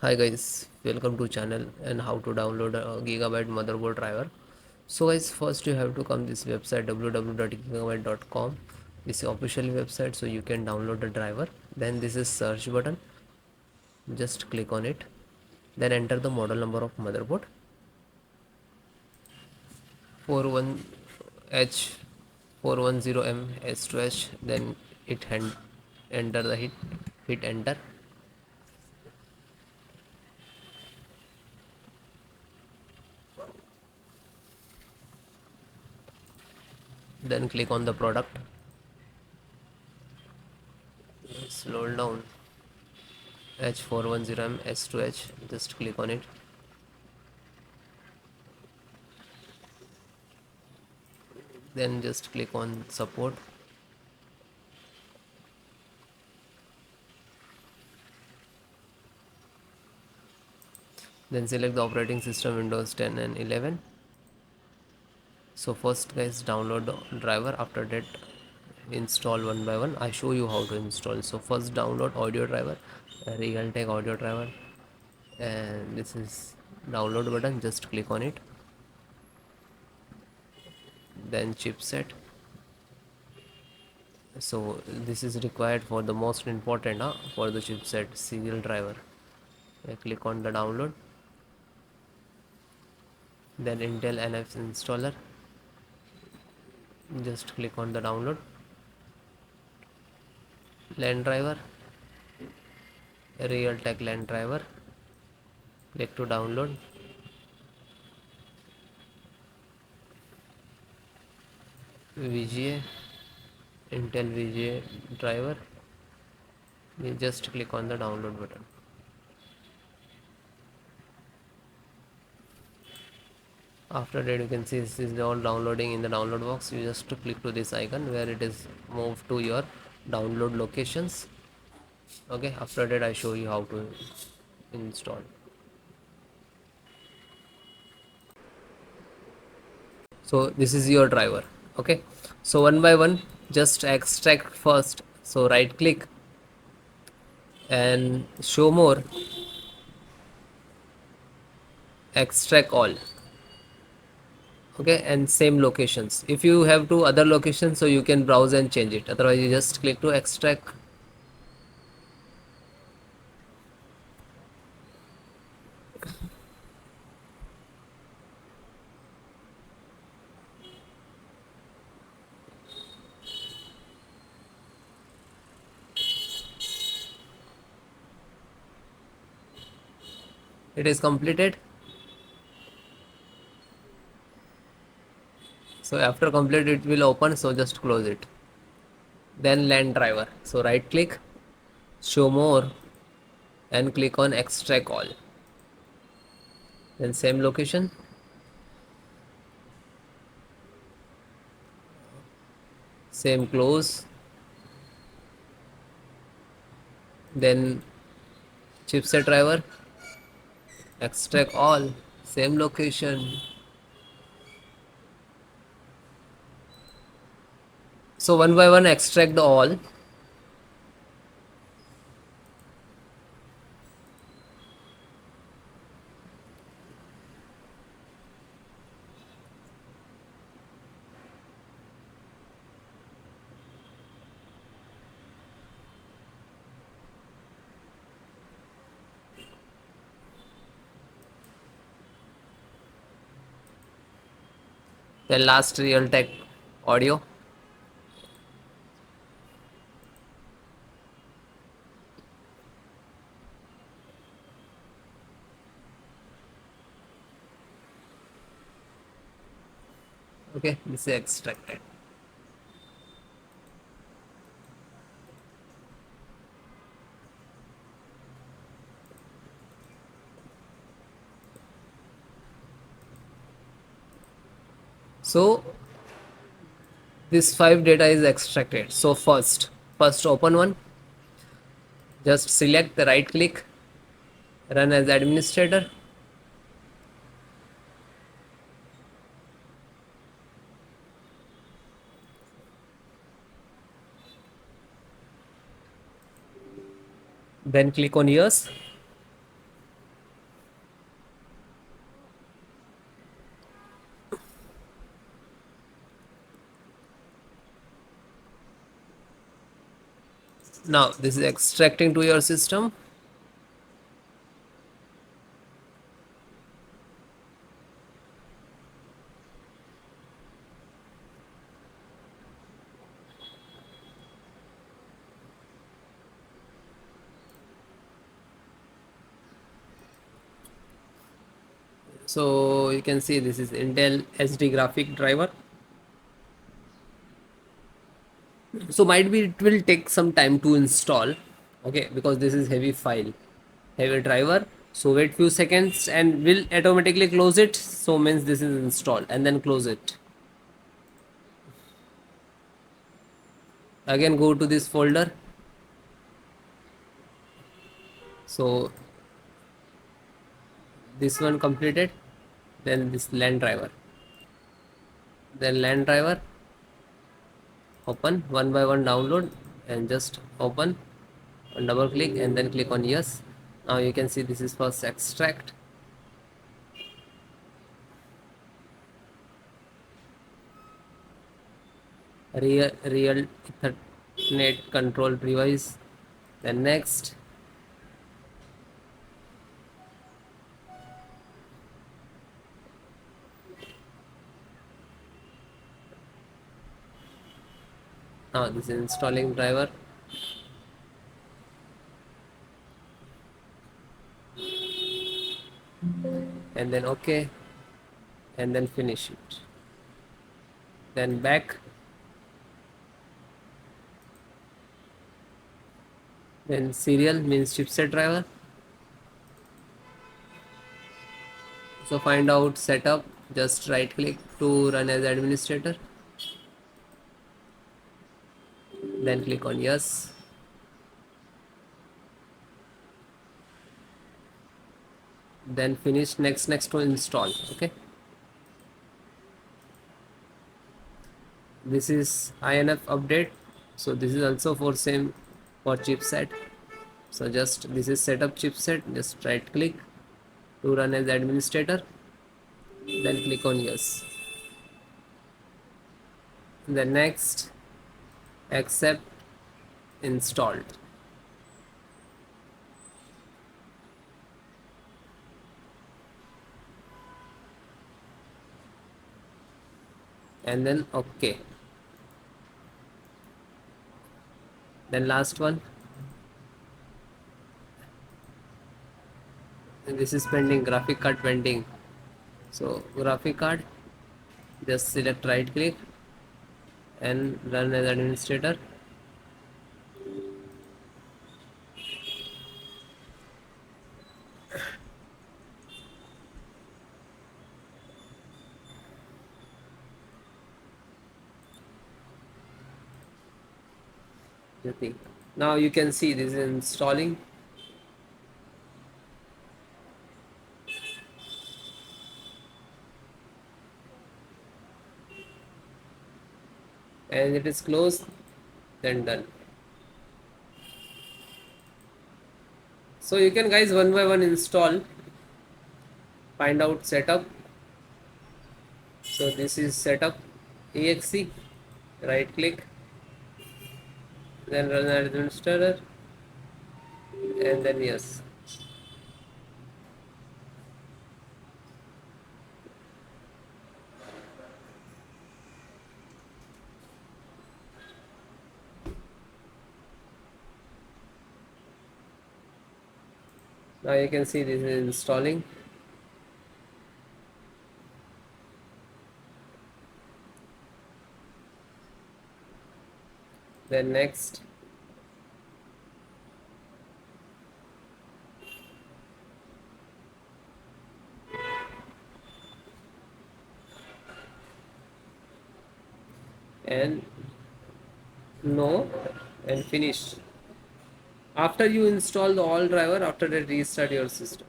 Hi guys, welcome to channel and how to download a Gigabyte motherboard driver. So guys, first you have to come this website www.gigabyte.com. This is official website, so you can download the driver. Then this is search button, just click on it. Then enter the model number of motherboard 41H 410M S2H. Then enter the hit enter. Then click on the product. Scroll down H410M S2H, just click on it. Then just click on support. Then select the operating system Windows 10 and 11. So first guys, download the driver. After that, install one by one. I show you how to install. So first download audio driver, Realtek audio driver, and this is download button, just click on it. Then chipset. So this is required for the most important for the chipset serial driver. Click on the download. Then Intel NF installer, just click on the download. LAN driver, Realtek LAN driver, click to download. VGA, Intel VGA driver, you just click on the download button. After that, you can see this is all downloading in the download box. You just click to this icon where it is moved to your download locations. Okay, after that I show you how to install. So this is your driver. Okay, so one by one, just extract first. So right click and show more, extract all. Okay, and same locations. If you have two other locations, so you can browse and change it, otherwise you just click to extract. It is completed. So after complete it will open, so just close it. Then LAN driver, so right click, show more, and click on extract all. Then same location, same close. Then chipset driver, extract all, same location. So one by one extract all. Then last Realtek audio. Okay, this is extracted. So this 5 data is extracted. So first open one, just select the right click, run as administrator. Then click on yes. Now this is extracting to your system. So you can see this is Intel SD graphic driver. So might be it will take some time to install, okay, because this is heavy file, heavy driver. So wait few seconds and will automatically close it. So means this is installed, and then close it. Again go to this folder. So this one completed, then this LAN driver, then LAN driver, open one by one, download, and just open, and double click and then click on yes. Now you can see this is first extract. Real Ethernet control device, then next. Now this is installing driver, and then okay, and then finish it, then back, then serial means chipset driver. So find out setup, just right click to run as administrator, then click on yes, then finish, next to install. Okay, this is INF update. So this is also for same for chipset. So just this is setup chipset, just right click to run as administrator, then click on yes, then next, accept, installed, and then okay, then last one, and this is pending, graphic card pending. So graphic card, just select right click and run as administrator. Now you can see this is installing, and it is closed, then done. So you can guys one by one install, find out setup. So this is setup exe, right click, then run as administrator, and then yes. Now you can see this is installing, then next, and no, and finish. After you install the all driver, after that restart your system.